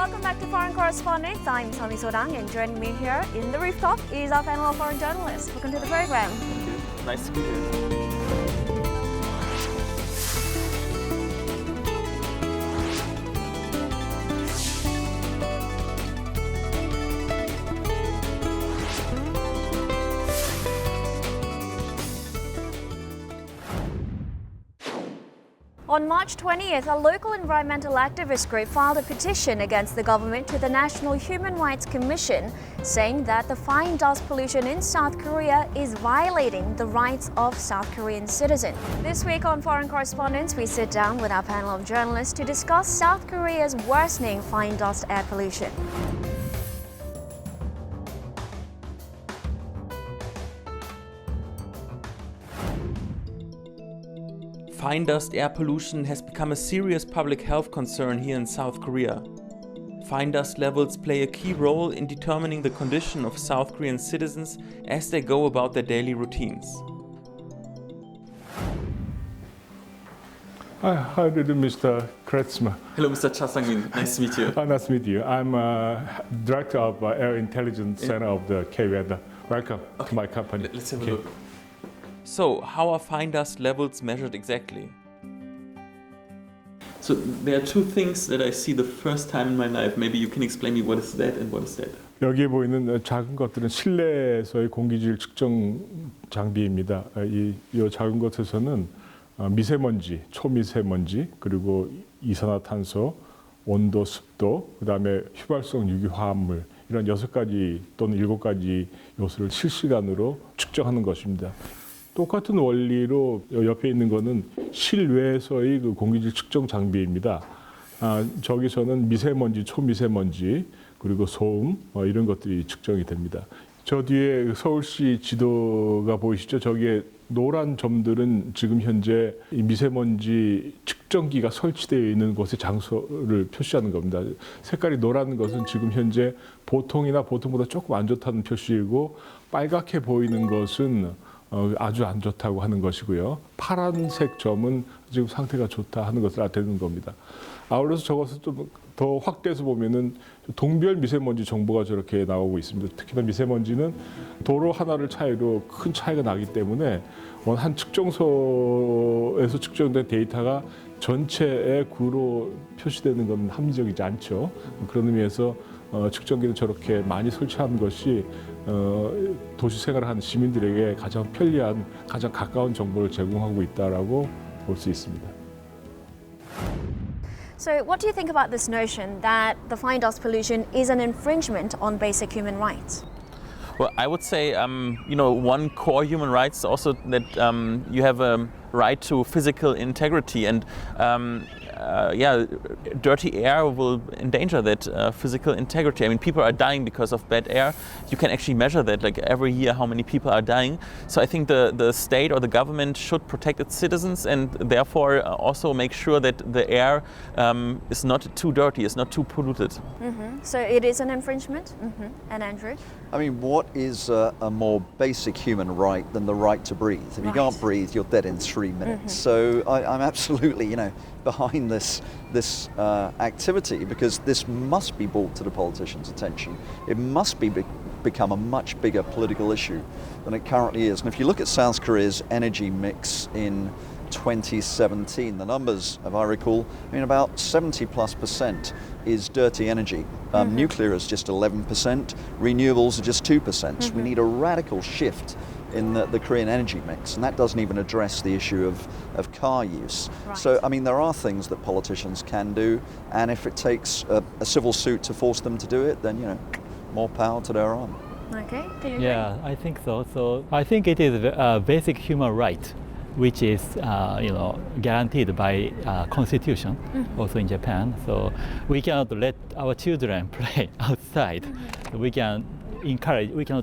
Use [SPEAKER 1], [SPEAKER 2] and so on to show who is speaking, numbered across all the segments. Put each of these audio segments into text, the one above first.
[SPEAKER 1] welcome back to Foreign Correspondents. I'm Sami Sodang, and joining me here in the rooftop is our panel of foreign journalists. Welcome to the program.
[SPEAKER 2] Thank you. Nice to be here.
[SPEAKER 1] On March 20th, a local environmental activist group filed a petition against the government to the National Human Rights Commission, saying that the fine dust pollution in South Korea is violating the rights of South Korean citizens. This week on Foreign Correspondents, we sit down with our panel of journalists to discuss South Korea's worsening fine dust air pollution.
[SPEAKER 2] Fine dust air pollution has become a serious public health concern here in South Korea. Fine dust levels play a key role in determining the condition of South Korean citizens as they go about their daily routines.
[SPEAKER 3] Hi, Mr. Kretsma.
[SPEAKER 2] Hello, Mr. Cha Sang-min. Nice to meet you.
[SPEAKER 3] Nice to meet you. I'm Director of Air Intelligence Center of the K-Weather. Welcome to my company.
[SPEAKER 2] Let's have a look. So, how are fine dust levels measured exactly? So, there are two things that I see the first time in my life. Maybe you can explain me what is that and what is that?
[SPEAKER 3] 여기에 보이는 작은 것들은 실내에서의 공기질 측정 장비입니다. 이 작은 것에서는 미세먼지, 초미세먼지, 그리고 이산화탄소, 온도, 습도, 그다음에 휘발성 유기화합물 이런 6가지 또는 7가지 요소를 실시간으로 측정하는 것입니다. 똑같은 원리로 옆에 있는 거는 실외에서의 그 공기질 측정 장비입니다. 저기서는 미세먼지, 초미세먼지, 그리고 소음 이런 것들이 측정이 됩니다. 저 뒤에 서울시 지도가 보이시죠? 저기에 노란 점들은 지금 현재 미세먼지 측정기가 설치되어 있는 곳의 장소를 표시하는 겁니다. 색깔이 노란 것은 지금 현재 보통이나 보통보다 조금 안 좋다는 표시이고, 빨갛게 보이는 것은 아주 안 좋다고 하는 것이고요. 파란색 점은 지금 상태가 좋다 하는 것을 나타내는 겁니다. 아울러서 저것을 좀 더 확대해서 보면은 동별 미세먼지 정보가 저렇게 나오고 있습니다. 특히나 미세먼지는 도로 하나를 차이로 큰 차이가 나기 때문에 한 측정소에서 측정된 데이터가 전체의 구로 표시되는 건 합리적이지 않죠. 그런 의미에서 측정기를 저렇게 많이 설치하는 것이 도시 생활을 하는 시민들에게 가장 편리한, 가장 가까운 정보를 제공하고 있다라고 볼 수 있습니다.
[SPEAKER 1] So, what do you think about this notion that the fine dust pollution is an infringement on basic human rights?
[SPEAKER 2] Well, I would say, one core human right is also that you have a right to physical integrity, and dirty air will endanger that physical integrity. I mean, people are dying because of bad air. You can actually measure that, like every year, how many people are dying. So I think the state or the government should protect its citizens and therefore also make sure that the air is not too dirty, is not too polluted.
[SPEAKER 1] Mm-hmm. So it is an infringement? Mm-hmm. And Andrew?
[SPEAKER 4] I mean, what is a more basic human right than the right to breathe? If you can't breathe, you're dead in 3 minutes. Mm-hmm. So I'm absolutely, behind this activity, because this must be brought to the politicians' attention. It must become a much bigger political issue than it currently is. And if you look at South Korea's energy mix in 2017, the numbers, if I recall, about 70+% is dirty energy. Nuclear is just 11%, renewables are just 2%. Mm-hmm. We need a radical shift in the Korean energy mix, and that doesn't even address the issue of car use. Right. So, there are things that politicians can do, and if it takes a civil suit to force them to do it, then, more power to their own.
[SPEAKER 1] Okay, do you agree?
[SPEAKER 5] Yeah, I think so. So I think it is a basic human right, which is guaranteed by Constitution, mm-hmm. also in Japan. So we cannot let our children play outside. Mm-hmm. We cannot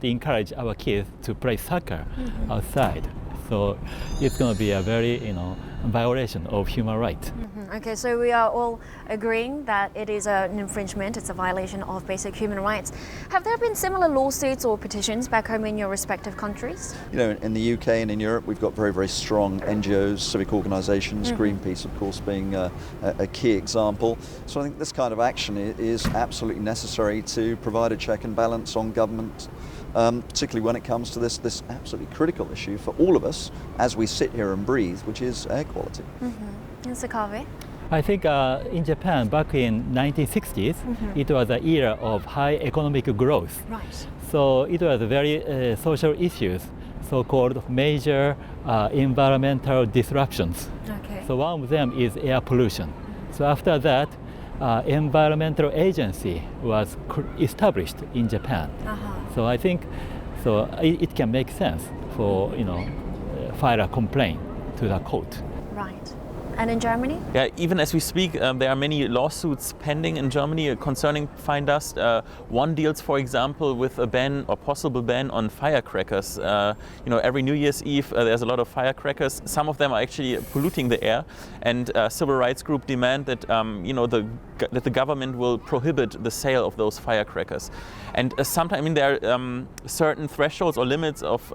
[SPEAKER 5] encourage our kids to play soccer mm-hmm. outside. So it's going to be a very violation of human rights.
[SPEAKER 1] Okay, so we are all agreeing that it is an infringement, it's a violation of basic human rights. Have there been similar lawsuits or petitions back home in your respective countries?
[SPEAKER 4] You know, in the UK and in Europe, we've got very, very strong NGOs, civic organisations, Greenpeace, of course, being a key example. So I think this kind of action is absolutely necessary to provide a check and balance on government, particularly when it comes to this absolutely critical issue for all of us as we sit here and breathe, which is air quality.
[SPEAKER 1] Mr. Kave?
[SPEAKER 5] I think in Japan back in 1960s, it was an era of high economic growth.
[SPEAKER 1] Right.
[SPEAKER 5] So it was very social issues, so-called major environmental disruptions.
[SPEAKER 1] Okay.
[SPEAKER 5] So one of them is air pollution. So after that, environmental agency was established in Japan. So I think it can make sense for file a complaint to the court.
[SPEAKER 1] Right. And in Germany?
[SPEAKER 2] Yeah, even as we speak, there are many lawsuits pending in Germany concerning fine dust. One deals, for example, with a ban or possible ban on firecrackers. Every New Year's Eve there's a lot of firecrackers. Some of them are actually polluting the air, and civil rights group demand that that the government will prohibit the sale of those firecrackers. And sometimes there are certain thresholds or limits of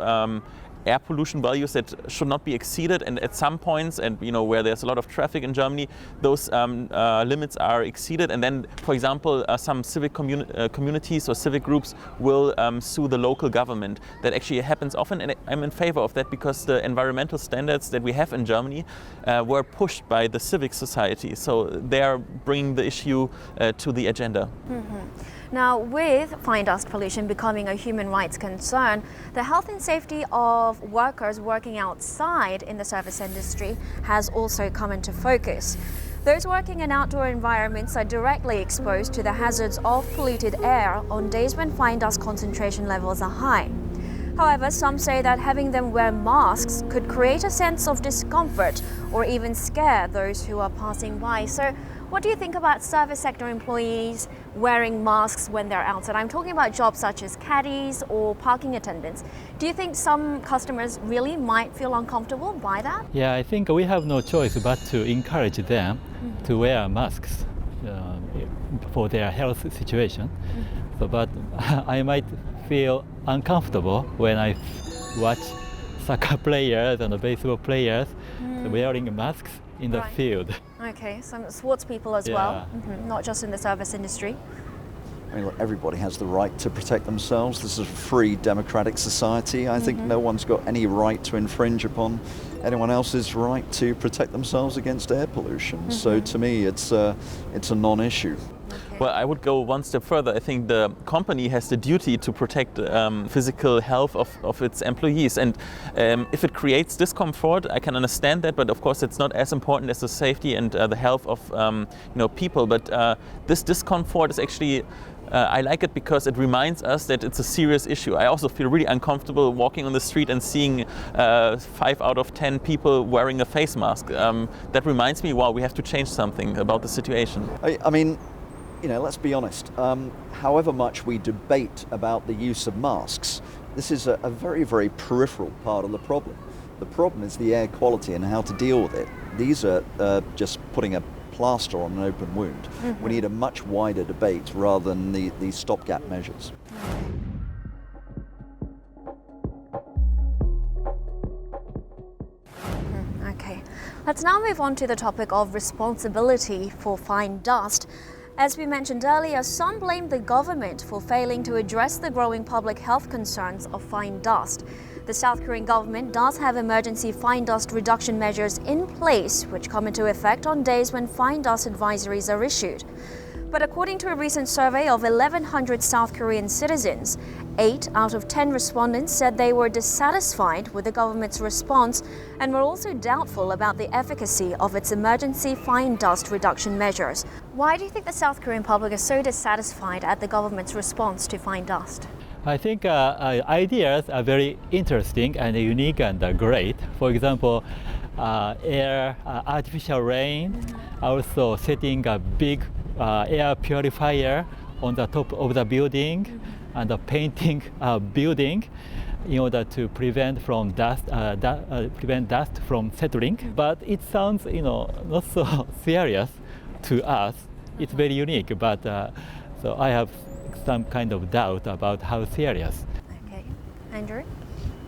[SPEAKER 2] air pollution values that should not be exceeded, and at some points, and where there's a lot of traffic in Germany, those limits are exceeded, and then, for example, some civic communities or civic groups will sue the local government. That actually happens often, and I'm in favor of that because the environmental standards that we have in Germany were pushed by the civic society, so they are bringing the issue to the agenda.
[SPEAKER 1] Now, with fine dust pollution becoming a human rights concern, the health and safety of workers working outside in the service industry has also come into focus. Those working in outdoor environments are directly exposed to the hazards of polluted air on days when fine dust concentration levels are high. However, some say that having them wear masks could create a sense of discomfort or even scare those who are passing by. So, what do you think about service sector employees wearing masks when they're outside? I'm talking about jobs such as caddies or parking attendants. Do you think some customers really might feel uncomfortable by that?
[SPEAKER 5] Yeah, I think we have no choice but to encourage them to wear masks for their health situation. But I might feel uncomfortable when I watch soccer players and baseball players wearing masks in the field.
[SPEAKER 1] Okay, some sports people as well, not just in the service industry.
[SPEAKER 4] I mean, look, everybody has the right to protect themselves. This is a free democratic society. I think no one's got any right to infringe upon anyone else's right to protect themselves against air pollution. So to me, it's a non-issue.
[SPEAKER 2] Well, I would go one step further. I think the company has the duty to protect physical health of its employees, and if it creates discomfort, I can understand that. But of course, it's not as important as the safety and the health of people. But this discomfort is actually. I like it because it reminds us that it's a serious issue. I also feel really uncomfortable walking on the street and seeing 5 out of 10 people wearing a face mask. That reminds me, wow, we have to change something about the situation.
[SPEAKER 4] I mean, let's be honest. However much we debate about the use of masks, this is a very, very peripheral part of the problem. The problem is the air quality and how to deal with it. These are just putting a plaster on an open wound. We need a much wider debate rather than these stopgap measures.
[SPEAKER 1] Okay, let's now move on to the topic of responsibility for fine dust. As we mentioned earlier, some blame the government for failing to address the growing public health concerns of fine dust. The South Korean government does have emergency fine dust reduction measures in place, which come into effect on days when fine dust advisories are issued. But according to a recent survey of 1,100 South Korean citizens, 8 out of 10 respondents said they were dissatisfied with the government's response and were also doubtful about the efficacy of its emergency fine dust reduction measures. Why do you think the South Korean public is so dissatisfied at the government's response to fine dust?
[SPEAKER 5] I think ideas are very interesting and unique and great. For example, artificial rain, also setting a big air purifier on the top of the building and painting a building. in order to prevent from prevent dust from settling. But it sounds, not so serious to us. It's very unique, but so I have some kind of doubt about how serious.
[SPEAKER 1] Okay, Andrew?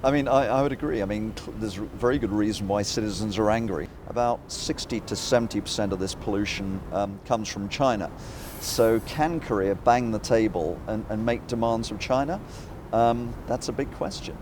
[SPEAKER 4] I mean, I would agree. I mean, there's a very good reason why citizens are angry. About 60 to 70% of this pollution comes from China. So can Korea bang the table and make demands of China? That's a big question.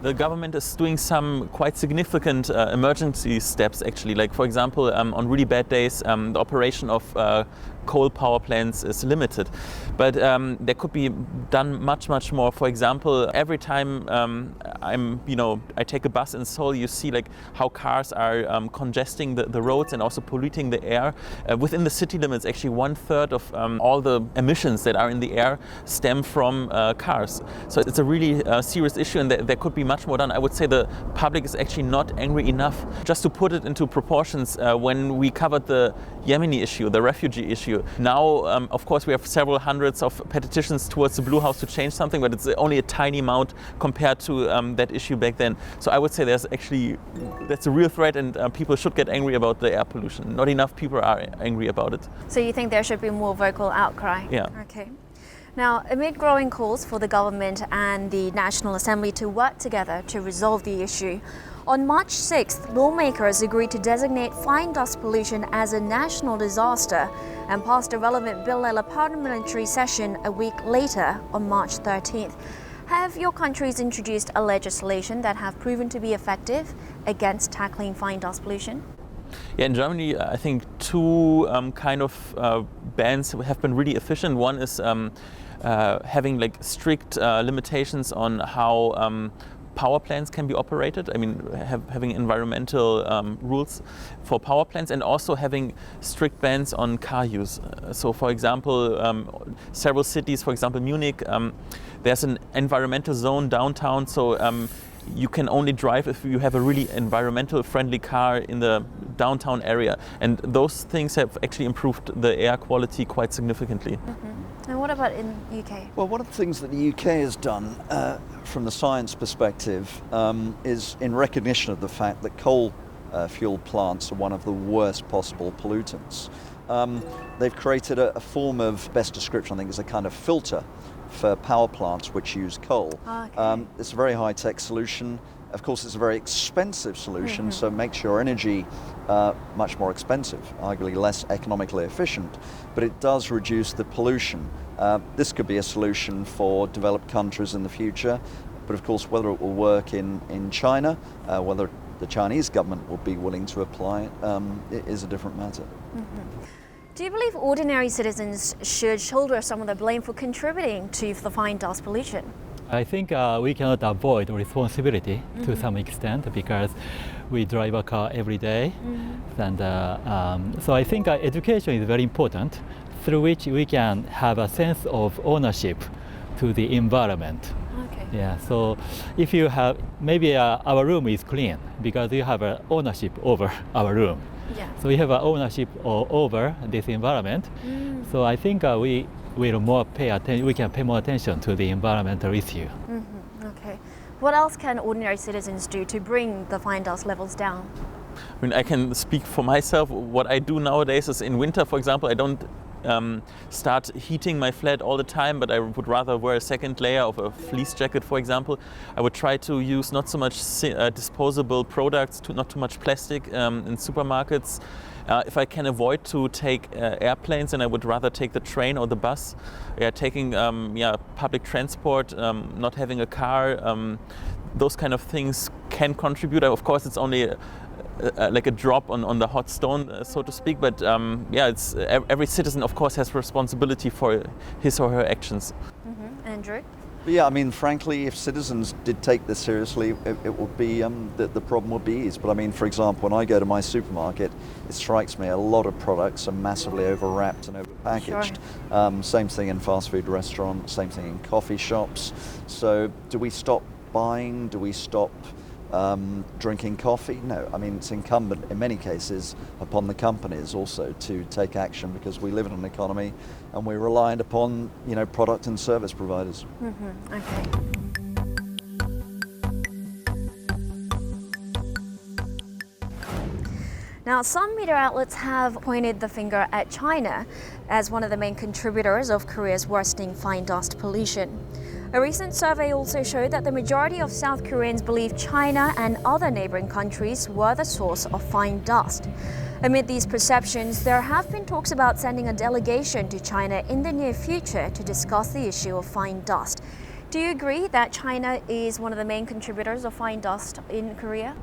[SPEAKER 2] The government is doing some quite significant emergency steps, actually. Like, for example, on really bad days, the operation of coal power plants is limited. But there could be done much more. For example, every time I take a bus in Seoul, you see like how cars are congesting the roads and also polluting the air. Within the city limits, actually 1/3 of all the emissions that are in the air stem from cars. So it's a really serious issue, and there could be much more done. I would say the public is actually not angry enough. Just to put it into proportions, when we covered the Yemeni issue, the refugee issue, now of course we have several hundreds of petitions towards the Blue House to change something, but it's only a tiny amount compared to that issue back then. So I would say that's a real threat, and people should get angry about the air pollution. Not enough people are angry about it.
[SPEAKER 1] So you think there should be more vocal outcry?
[SPEAKER 2] Yeah.
[SPEAKER 1] Okay. Now, amid growing calls for the government and the National Assembly to work together to resolve the issue, on March 6th, lawmakers agreed to designate fine dust pollution as a national disaster and passed a relevant bill at a parliamentary session a week later on March 13th. Have your countries introduced a legislation that have proven to be effective against tackling fine dust pollution?
[SPEAKER 2] Yeah, in Germany, I think two kind of bans have been really efficient. One is having like strict limitations on how power plants can be operated. I mean, having environmental rules for power plants, and also having strict bans on car use. So, for example, several cities, for example, Munich, there's an environmental zone downtown. So. You can only drive if you have a really environmental friendly car in the downtown area, and those things have actually improved the air quality quite significantly.
[SPEAKER 1] And what about in UK?
[SPEAKER 4] Well, one of the things that the UK has done from the science perspective is in recognition of the fact that coal fuel plants are one of the worst possible pollutants. They've created a form of, best description I think, is a kind of filter for power plants which use coal.
[SPEAKER 1] Okay.
[SPEAKER 4] It's a very high-tech solution. Of course, it's a very expensive solution, so it makes your energy much more expensive, arguably less economically efficient, but it does reduce the pollution. This could be a solution for developed countries in the future, but of course whether it will work in China, whether the Chinese government will be willing to apply it is a different matter.
[SPEAKER 1] Do you believe ordinary citizens should shoulder some of the blame for contributing to the fine dust pollution?
[SPEAKER 5] I think we cannot avoid responsibility to some extent because we drive a car every day. And so I think education is very important, through which we can have a sense of ownership to the environment.
[SPEAKER 1] Okay.
[SPEAKER 5] Yeah, so if you have, maybe our room is clean because you have ownership over our room.
[SPEAKER 1] Yeah.
[SPEAKER 5] So we have ownership over this environment. So I think we will more pay attention. We can pay more attention to the environmental issue.
[SPEAKER 1] Okay. What else can ordinary citizens do to bring the fine dust levels down?
[SPEAKER 2] I mean, I can speak for myself. What I do nowadays is, in winter, for example, I don't start heating my flat all the time, but I would rather wear a second layer of a fleece jacket, for example. I would try to use not so much disposable products, not too much plastic in supermarkets. If I can avoid to take airplanes, then I would rather take the train or the bus. Taking public transport, not having a car, those kind of things can contribute. Of course, it's only like a drop on the hot stone, so to speak. But it's every citizen, of course, has responsibility for his or her actions.
[SPEAKER 1] Andrew?
[SPEAKER 4] Yeah, I mean, frankly, if citizens did take this seriously, it would be the problem would be eased. But I mean, for example, when I go to my supermarket, it strikes me a lot of products are massively overwrapped and overpackaged.
[SPEAKER 1] Sure.
[SPEAKER 4] Same thing in fast food restaurants, same thing in coffee shops. So, do we stop buying? Do we stop drinking coffee? No. I mean, it's incumbent in many cases upon the companies also to take action, because we live in an economy and we're reliant upon, product and service providers.
[SPEAKER 1] Okay. Now, some media outlets have pointed the finger at China as one of the main contributors of Korea's worsening fine dust pollution. A recent survey also showed that the majority of South Koreans believe China and other neighboring countries were the source of fine dust. Amid these perceptions, there have been talks about sending a delegation to China in the near future to discuss the issue of fine dust. Do you agree that China is one of the main contributors of fine dust in Korea?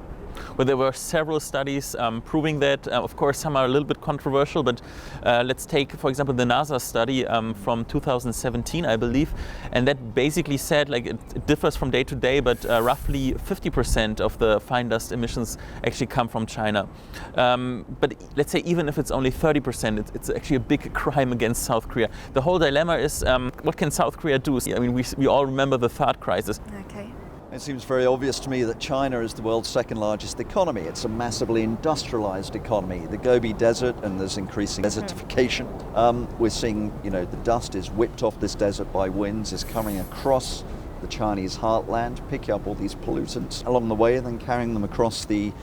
[SPEAKER 2] Well, there were several studies proving that. Of course, some are a little bit controversial, but let's take, for example, the NASA study from 2017, I believe, and that basically said, like, it differs from day to day, but roughly 50% of the fine dust emissions actually come from China. But let's say even if it's only 30%, it's actually a big crime against South Korea. The whole dilemma is, what can South Korea do? I mean, we all remember the THAAD crisis.
[SPEAKER 1] Okay.
[SPEAKER 4] It seems very obvious to me that China is the world's second largest economy. It's a massively industrialized economy. The Gobi Desert, and there's increasing desertification. We're seeing, the dust is whipped off this desert by winds, is coming across the Chinese heartland, picking up all these pollutants along the way and then carrying them across the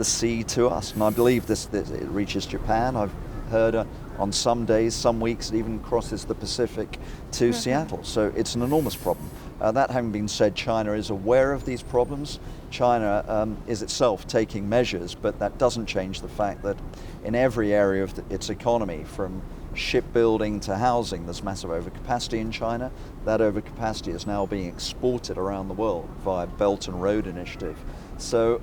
[SPEAKER 4] sea to us. And I believe it reaches Japan. I've heard on some days, some weeks, it even crosses the Pacific to Seattle. So it's an enormous problem. That having been said, China is aware of these problems. China is itself taking measures, but that doesn't change the fact that in every area of its economy, from shipbuilding to housing, there's massive overcapacity in China. That overcapacity is now being exported around the world via Belt and Road Initiative. So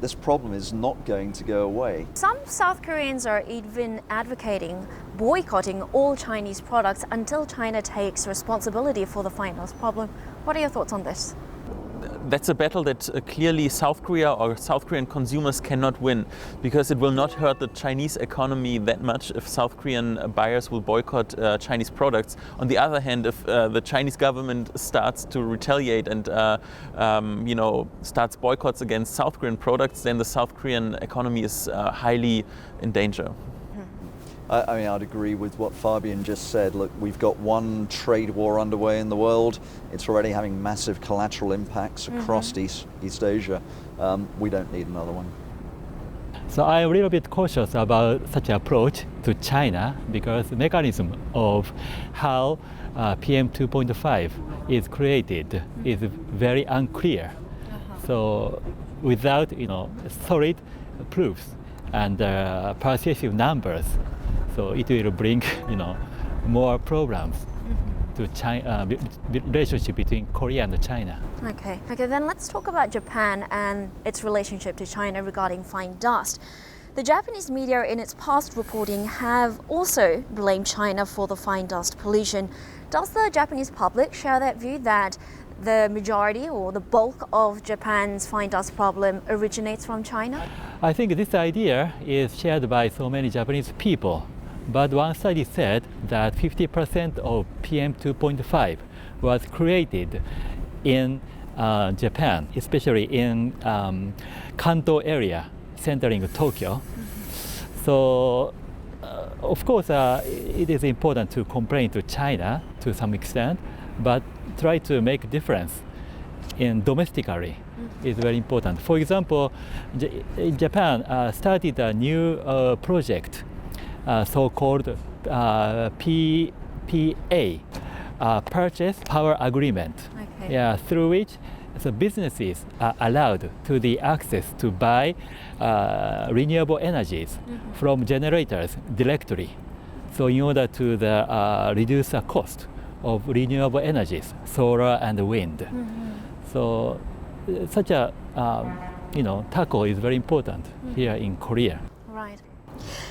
[SPEAKER 4] this problem is not going to go away.
[SPEAKER 1] Some South Koreans are even advocating boycotting all Chinese products until China takes responsibility for the fine dust problem. What are your thoughts on this?
[SPEAKER 2] That's a battle that clearly South Korea or South Korean consumers cannot win, because it will not hurt the Chinese economy that much if South Korean buyers will boycott Chinese products. On the other hand, if the Chinese government starts to retaliate and starts boycotts against South Korean products, then the South Korean economy is highly in danger.
[SPEAKER 4] I mean, I'd agree with what Fabian just said. Look, we've got one trade war underway in the world. It's already having massive collateral impacts across East Asia. We don't need another one.
[SPEAKER 5] So I'm a little bit cautious about such an approach to China, because the mechanism of how PM 2.5 is created is very unclear. So without solid proofs and persuasive numbers, so it will bring more problems to China, relationship between Korea and China.
[SPEAKER 1] Okay, then let's talk about Japan and its relationship to China regarding fine dust. The Japanese media in its past reporting have also blamed China for the fine dust pollution. Does the Japanese public share that view, that the majority or the bulk of Japan's fine dust problem originates from China?
[SPEAKER 5] I think this idea is shared by so many Japanese people. But one study said that 50% of PM 2.5 was created in Japan, especially in Kanto area, centering Tokyo. So, of course, it is important to complain to China to some extent, but try to make a difference in domestically is very important. For example, Japan started a new project, so-called PPA, Purchase Power Agreement, through which the businesses are allowed to the access to buy renewable energies from generators directly. So in order to reduce the cost of renewable energies, solar and wind. So such a tackle is very important here in Korea.
[SPEAKER 1] Right.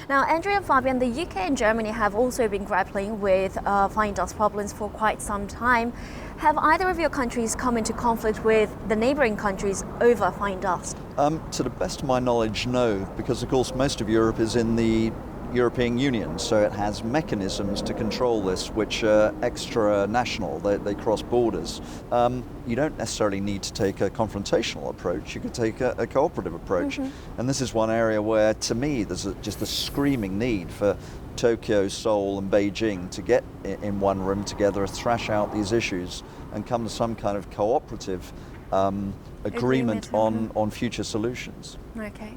[SPEAKER 1] Now, Andrea and Fabian, the UK and Germany have also been grappling with fine dust problems for quite some time. Have either of your countries come into conflict with the neighbouring countries over fine dust?
[SPEAKER 4] To the best of my knowledge, no, because of course most of Europe is in the European Union, so it has mechanisms to control this which are extra national, they cross borders. You don't necessarily need to take a confrontational approach, you could take a cooperative approach. And this is one area where, to me, there's just a screaming need for Tokyo, Seoul and Beijing to get in one room together, thrash out these issues and come to some kind of cooperative agreement on future solutions.
[SPEAKER 1] Okay.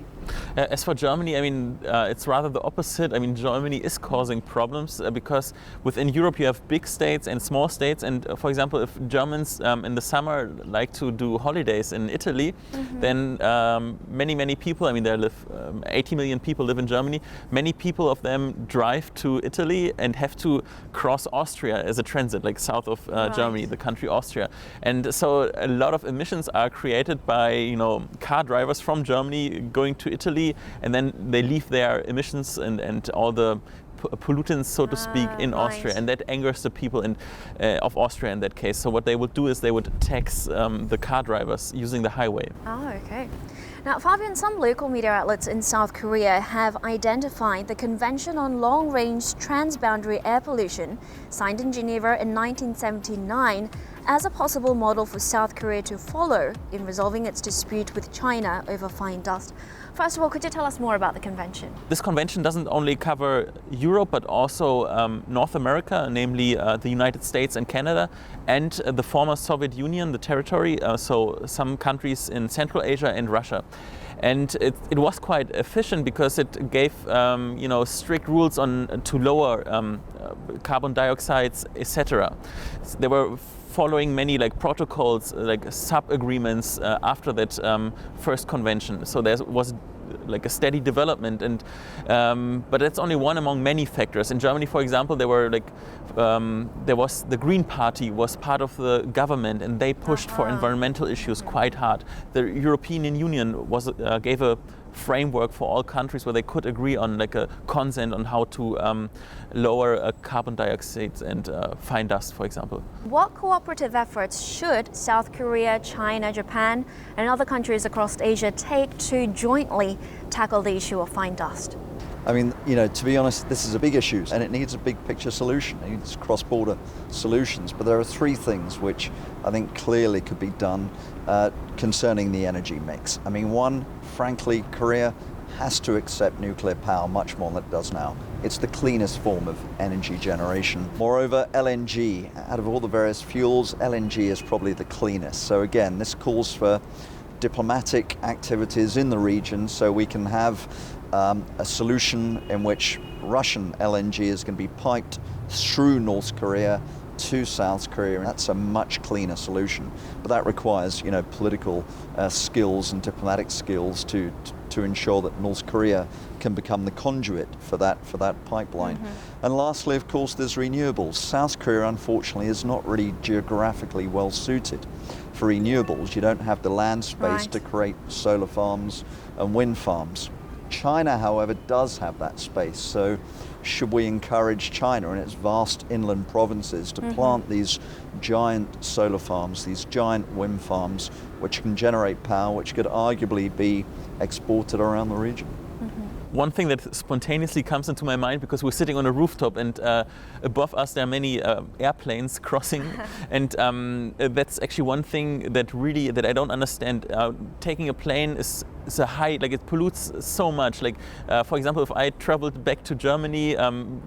[SPEAKER 2] As for Germany, I mean, it's rather the opposite. I mean, Germany is causing problems because within Europe you have big states and small states. And for example, if Germans in the summer like to do holidays in Italy, then many people, I mean, there live 80 million people live in Germany. Many people of them drive to Italy and have to cross Austria as a transit, like south of Germany, the country Austria. And so a lot of emissions are created by, you know, car drivers from Germany going to Italy, and then they leave their emissions and all the pollutants, so to speak, in Austria, and that angers the people of Austria in that case. So what they would do is they would tax the car drivers using the highway.
[SPEAKER 1] Oh, okay. Now, Fabian, some local media outlets in South Korea have identified the Convention on Long-Range Transboundary Air Pollution, signed in Geneva in 1979, as a possible model for South Korea to follow in resolving its dispute with China over fine dust. First of all, could you tell us more about the convention?
[SPEAKER 2] This convention doesn't only cover Europe, but also North America, namely the United States and Canada, and the former Soviet Union, the territory, so some countries in Central Asia and Russia. And it was quite efficient because it gave you know, strict rules on to lower carbon dioxides, etc. There were following many like protocols, like sub-agreements after that first convention. So there was like a steady development, and but that's only one among many factors. In Germany, for example, there were like there was the Green Party was part of the government, and they pushed for environmental issues quite hard. The European Union was gave a framework for all countries where they could agree on like a consent on how to lower carbon dioxide and fine dust, for example.
[SPEAKER 1] What cooperative efforts should South Korea, China, Japan, and other countries across Asia take to jointly tackle the issue of fine dust?
[SPEAKER 4] I mean, you know, to be honest, this is a big issue and it needs a big picture solution. It needs cross-border solutions. But there are three things which I think clearly could be done concerning the energy mix. I mean, one, frankly, Korea has to accept nuclear power much more than it does now. It's the cleanest form of energy generation. Moreover, LNG, out of all the various fuels, LNG is probably the cleanest. So again, this calls for diplomatic activities in the region so we can have a solution in which Russian LNG is going to be piped through North Korea to South Korea, and that's a much cleaner solution. But that requires, you know, political skills and diplomatic skills to ensure that North Korea can become the conduit for that pipeline. And lastly, of course, there's renewables. South Korea, unfortunately, is not really geographically well suited for renewables. You don't have the land space to create solar farms and wind farms. China, however, does have that space. So should we encourage China and its vast inland provinces to plant these giant solar farms, these giant wind farms, which can generate power, which could arguably be exported around the region?
[SPEAKER 2] One thing that spontaneously comes into my mind, because we're sitting on a rooftop and above us there are many airplanes crossing, and that's actually one thing that I don't understand. Taking a plane is a high, like it pollutes so much. Like for example, if I traveled back to Germany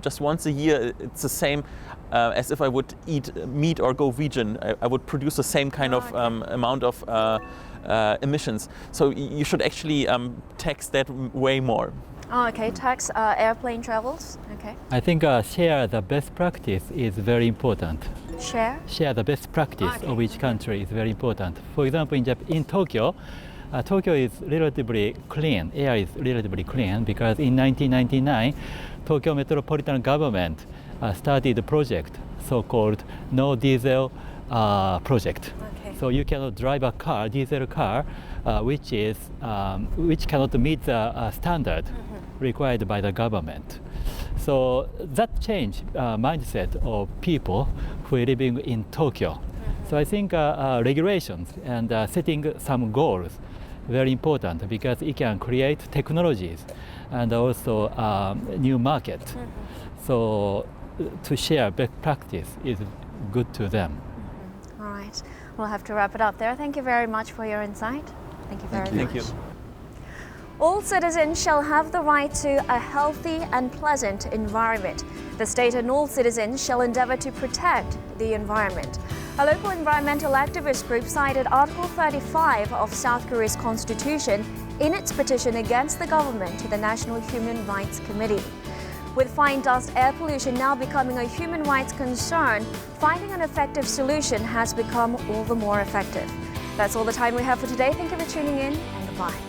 [SPEAKER 2] just once a year, it's the same as if I would eat meat or go vegan. I would produce the same kind of amount of emissions. So you should actually tax that way more.
[SPEAKER 1] Oh, okay. Tax airplane travels. Okay.
[SPEAKER 5] I think share the best practice is very important.
[SPEAKER 1] Share
[SPEAKER 5] the best practice of each country is very important. For example, in Tokyo, Tokyo is relatively clean. Air is relatively clean because in 1999, Tokyo Metropolitan Government started a project, so-called No Diesel project. So you cannot drive a car, diesel car, which cannot meet the standard required by the government. So that changed mindset of people who are living in Tokyo. So I think regulations and setting some goals very important because it can create technologies and also new market. So to share best practice is good to them.
[SPEAKER 1] All right. We'll have to wrap it up there. Thank you very much for your insight. Thank you very much.
[SPEAKER 2] Thank you.
[SPEAKER 1] All citizens shall have the right to a healthy and pleasant environment. The state and all citizens shall endeavour to protect the environment. A local environmental activist group cited Article 35 of South Korea's constitution in its petition against the government to the National Human Rights Committee. With fine dust air pollution now becoming a human rights concern, finding an effective solution has become all the more effective. That's all the time we have for today. Thank you for tuning in, and goodbye.